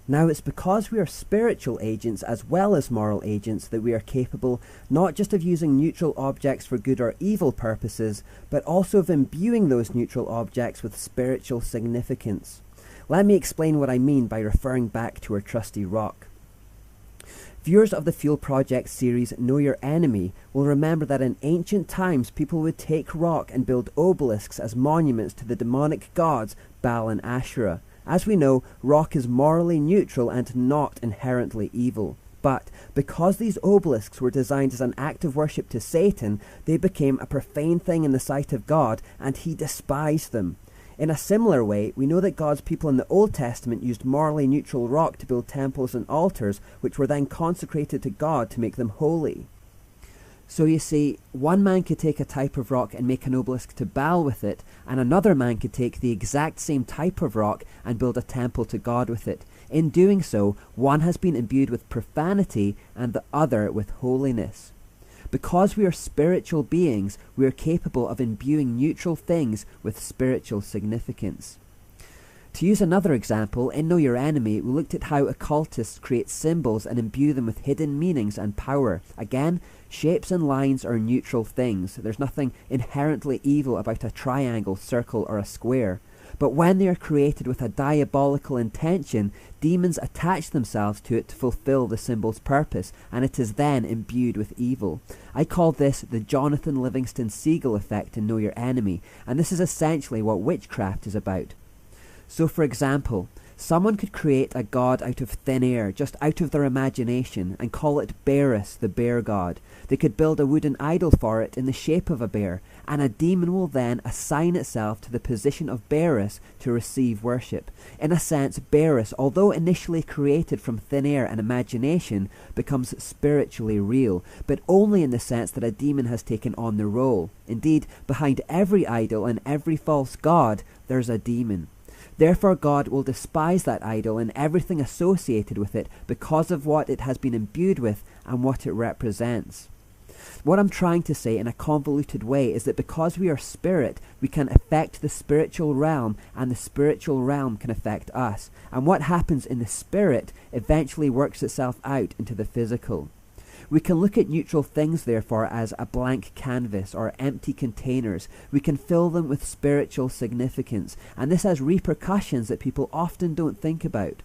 Now, it's because we are spiritual agents as well as moral agents that we are capable not just of using neutral objects for good or evil purposes, but also of imbuing those neutral objects with spiritual significance. Let me explain what I mean by referring back to our trusty rock. Viewers of the Fuel Project series Know Your Enemy will remember that in ancient times people would take rock and build obelisks as monuments to the demonic gods Baal and Asherah. As we know, rock is morally neutral and not inherently evil. But because these obelisks were designed as an act of worship to Satan, they became a profane thing in the sight of God, and he despised them. In a similar way, we know that God's people in the Old Testament used morally neutral rock to build temples and altars, which were then consecrated to God to make them holy. So you see, one man could take a type of rock and make an obelisk to Baal with it, and another man could take the exact same type of rock and build a temple to God with it. In doing so, one has been imbued with profanity and the other with holiness. Because we are spiritual beings, we are capable of imbuing neutral things with spiritual significance. To use another example, in Know Your Enemy, we looked at how occultists create symbols and imbue them with hidden meanings and power. Again, shapes and lines are neutral things. There's nothing inherently evil about a triangle, circle, or a square. But when they are created with a diabolical intention, demons attach themselves to it to fulfill the symbol's purpose, and it is then imbued with evil. I call this the Jonathan Livingston Seagull effect in Know Your Enemy, and this is essentially what witchcraft is about. So for example, someone could create a god out of thin air, just out of their imagination, and call it Bearus, the bear god. They could build a wooden idol for it in the shape of a bear, and a demon will then assign itself to the position of Bearus to receive worship. In a sense, Bearus, although initially created from thin air and imagination, becomes spiritually real, but only in the sense that a demon has taken on the role. Indeed, behind every idol and every false god, there's a demon. Therefore God will despise that idol and everything associated with it because of what it has been imbued with and what it represents. What I'm trying to say in a convoluted way is that because we are spirit, we can affect the spiritual realm, and the spiritual realm can affect us. And what happens in the spirit eventually works itself out into the physical. We can look at neutral things, therefore, as a blank canvas or empty containers. We can fill them with spiritual significance, and this has repercussions that people often don't think about.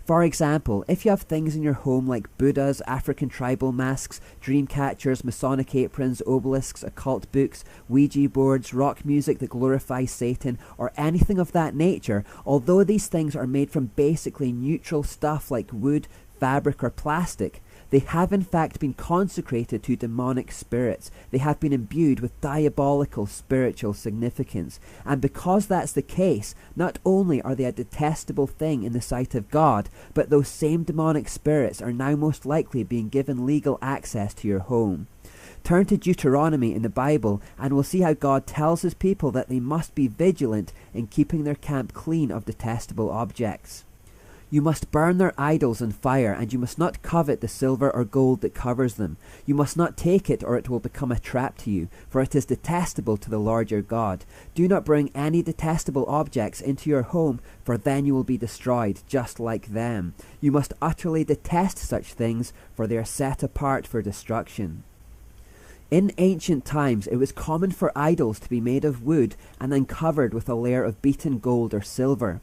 For example, if you have things in your home like Buddhas, African tribal masks, dream catchers, Masonic aprons, obelisks, occult books, Ouija boards, rock music that glorifies Satan, or anything of that nature, although these things are made from basically neutral stuff like wood, fabric, or plastic, they have in fact been consecrated to demonic spirits. They have been imbued with diabolical spiritual significance. And because that's the case, not only are they a detestable thing in the sight of God, but those same demonic spirits are now most likely being given legal access to your home. Turn to Deuteronomy in the Bible and we'll see how God tells his people that they must be vigilant in keeping their camp clean of detestable objects. You must burn their idols in fire, and you must not covet the silver or gold that covers them. You must not take it, or it will become a trap to you, for it is detestable to the Lord your God. Do not bring any detestable objects into your home, for then you will be destroyed, just like them. You must utterly detest such things, for they are set apart for destruction. In ancient times, it was common for idols to be made of wood and then covered with a layer of beaten gold or silver.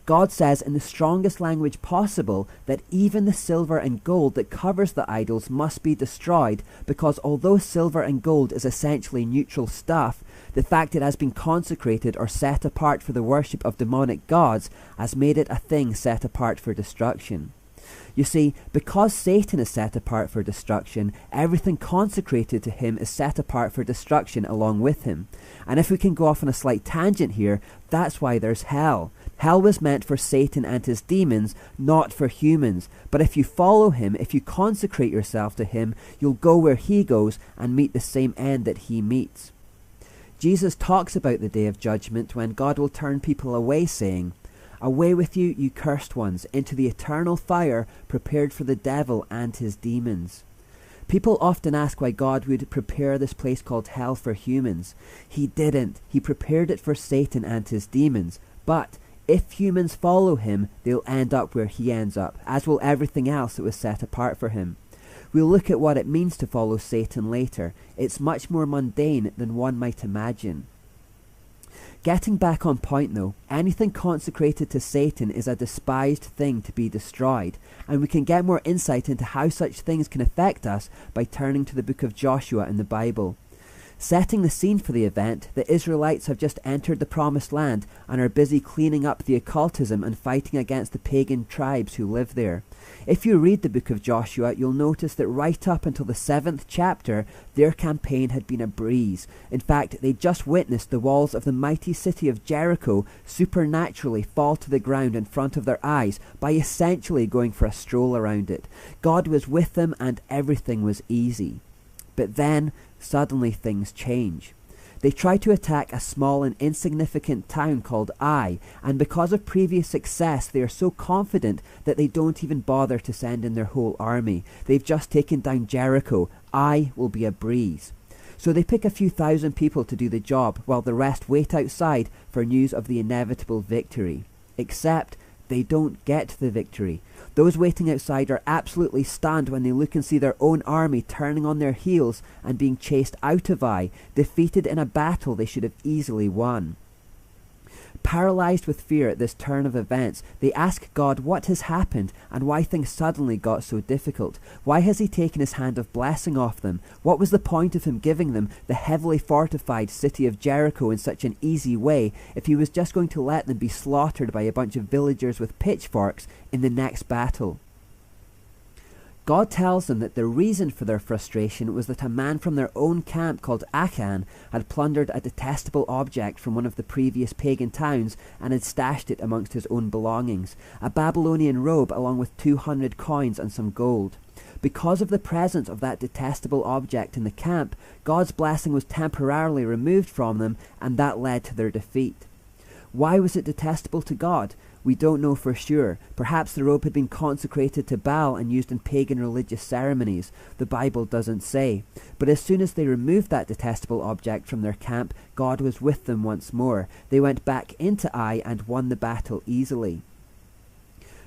God says in the strongest language possible that even the silver and gold that covers the idols must be destroyed, because although silver and gold is essentially neutral stuff, the fact it has been consecrated or set apart for the worship of demonic gods has made it a thing set apart for destruction. You see, because Satan is set apart for destruction, everything consecrated to him is set apart for destruction along with him. And if we can go off on a slight tangent here, that's why there's hell. Hell was meant for Satan and his demons, not for humans. But if you follow him, if you consecrate yourself to him, you'll go where he goes and meet the same end that he meets. Jesus talks about the day of judgment when God will turn people away, saying, "Away with you, you cursed ones, into the eternal fire prepared for the devil and his demons." People often ask why God would prepare this place called hell for humans. He didn't. He prepared it for Satan and his demons. But If humans follow him, they'll end up where he ends up, as will everything else that was set apart for him. We'll look at what it means to follow Satan later. It's much more mundane than one might imagine. Getting back on point though, anything consecrated to Satan is a despised thing to be destroyed, and we can get more insight into how such things can affect us by turning to the book of Joshua in the Bible. Setting the scene for the event, the Israelites have just entered the Promised Land and are busy cleaning up the occultism and fighting against the pagan tribes who live there. If you read the book of Joshua, you'll notice that right up until the 7th chapter, their campaign had been a breeze. In fact, they just witnessed the walls of the mighty city of Jericho supernaturally fall to the ground in front of their eyes by essentially going for a stroll around it. God was with them and everything was easy. But then, suddenly things change. They try to attack a small and insignificant town called Ai, and because of previous success they are so confident that they don't even bother to send in their whole army. They've just taken down Jericho. Ai will be a breeze. So they pick a few thousand people to do the job, while the rest wait outside for news of the inevitable victory. Except they don't get the victory. Those waiting outside are absolutely stunned when they look and see their own army turning on their heels and being chased out of Ai, defeated in a battle they should have easily won. Paralysed with fear at this turn of events, they ask God what has happened and why things suddenly got so difficult. Why has he taken his hand of blessing off them? What was the point of him giving them the heavily fortified city of Jericho in such an easy way if he was just going to let them be slaughtered by a bunch of villagers with pitchforks in the next battle? God tells them that the reason for their frustration was that a man from their own camp called Achan had plundered a detestable object from one of the previous pagan towns and had stashed it amongst his own belongings, a Babylonian robe along with 200 coins and some gold. Because of the presence of that detestable object in the camp, God's blessing was temporarily removed from them, and that led to their defeat. Why was it detestable to God? We don't know for sure. Perhaps the robe had been consecrated to Baal and used in pagan religious ceremonies. The Bible doesn't say. But as soon as they removed that detestable object from their camp, God was with them once more. They went back into Ai and won the battle easily.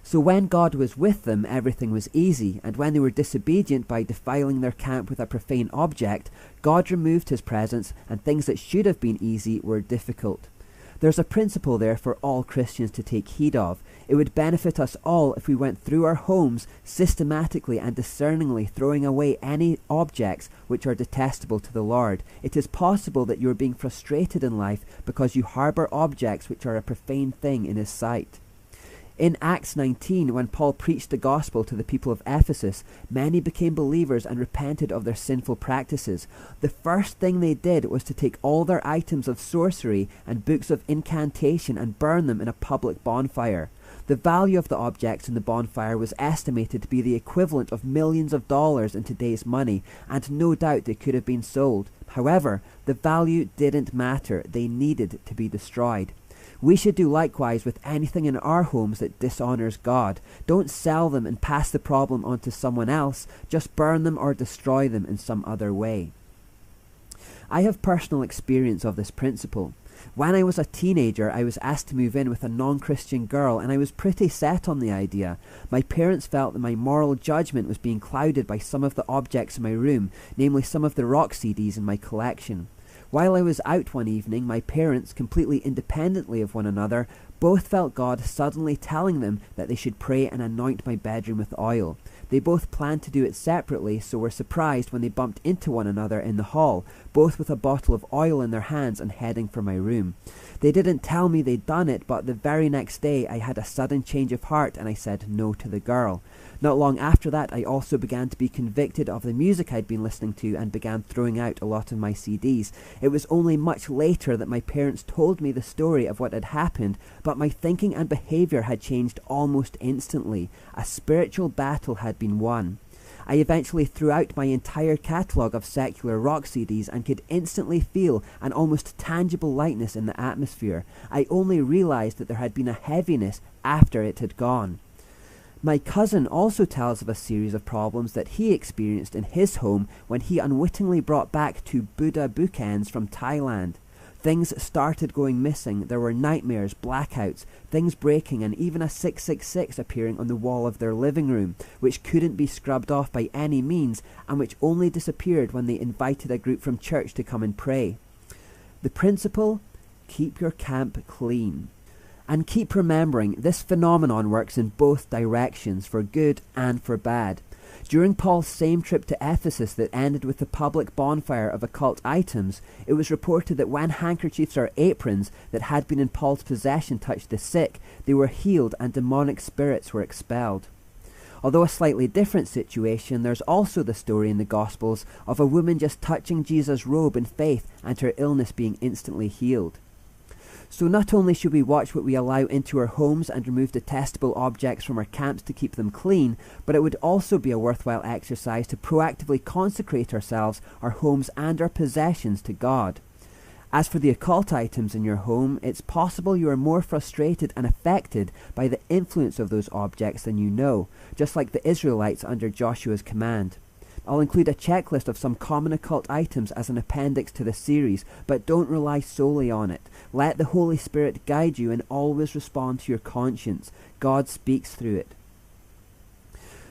So when God was with them, everything was easy, and when they were disobedient by defiling their camp with a profane object, God removed his presence, and things that should have been easy were difficult. There's a principle there for all Christians to take heed of. It would benefit us all if we went through our homes systematically and discerningly throwing away any objects which are detestable to the Lord. It is possible that you are being frustrated in life because you harbour objects which are a profane thing in his sight. In Acts 19, when Paul preached the gospel to the people of Ephesus, many became believers and repented of their sinful practices. The first thing they did was to take all their items of sorcery and books of incantation and burn them in a public bonfire. The value of the objects in the bonfire was estimated to be the equivalent of millions of dollars in today's money, and no doubt they could have been sold. However, the value didn't matter. They needed to be destroyed. We should do likewise with anything in our homes that dishonours God. Don't sell them and pass the problem on to someone else. Just burn them or destroy them in some other way. I have personal experience of this principle. When I was a teenager, I was asked to move in with a non-Christian girl, and I was pretty set on the idea. My parents felt that my moral judgment was being clouded by some of the objects in my room, namely some of the rock CDs in my collection. While I was out one evening, my parents, completely independently of one another, both felt God suddenly telling them that they should pray and anoint my bedroom with oil. They both planned to do it separately, so were surprised when they bumped into one another in the hall, both with a bottle of oil in their hands and heading for my room. They didn't tell me they'd done it, but the very next day I had a sudden change of heart and I said no to the girl. Not long after that, I also began to be convicted of the music I'd been listening to and began throwing out a lot of my CDs. It was only much later that my parents told me the story of what had happened, but my thinking and behaviour had changed almost instantly. A spiritual battle had been won. I eventually threw out my entire catalogue of secular rock CDs and could instantly feel an almost tangible lightness in the atmosphere. I only realised that there had been a heaviness after it had gone. My cousin also tells of a series of problems that he experienced in his home when he unwittingly brought back 2 Buddha bookends from Thailand. Things started going missing. There were nightmares, blackouts, things breaking, and even a 666 appearing on the wall of their living room, which couldn't be scrubbed off by any means, and which only disappeared when they invited a group from church to come and pray. The principle: keep your camp clean. And keep remembering, this phenomenon works in both directions, for good and for bad. During Paul's same trip to Ephesus that ended with the public bonfire of occult items, it was reported that when handkerchiefs or aprons that had been in Paul's possession touched the sick, they were healed and demonic spirits were expelled. Although a slightly different situation, there's also the story in the Gospels of a woman just touching Jesus' robe in faith and her illness being instantly healed. So not only should we watch what we allow into our homes and remove detestable objects from our camps to keep them clean, but it would also be a worthwhile exercise to proactively consecrate ourselves, our homes and our possessions to God. As for the occult items in your home, it's possible you are more frustrated and affected by the influence of those objects than you know, just like the Israelites under Joshua's command. I'll include a checklist of some common occult items as an appendix to the series, but don't rely solely on it. Let the Holy Spirit guide you and always respond to your conscience. God speaks through it.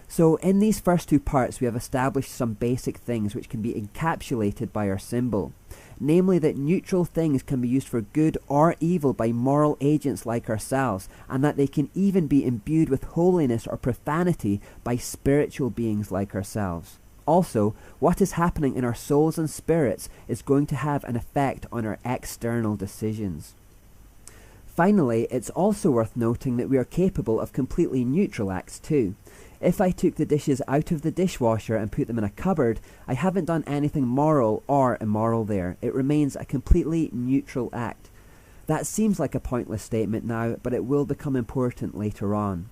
So in these first two parts we have established some basic things which can be encapsulated by our symbol. Namely that neutral things can be used for good or evil by moral agents like ourselves, and that they can even be imbued with holiness or profanity by spiritual beings like ourselves. Also, what is happening in our souls and spirits is going to have an effect on our external decisions. Finally, it's also worth noting that we are capable of completely neutral acts too. If I took the dishes out of the dishwasher and put them in a cupboard, I haven't done anything moral or immoral there. It remains a completely neutral act. That seems like a pointless statement now, but it will become important later on.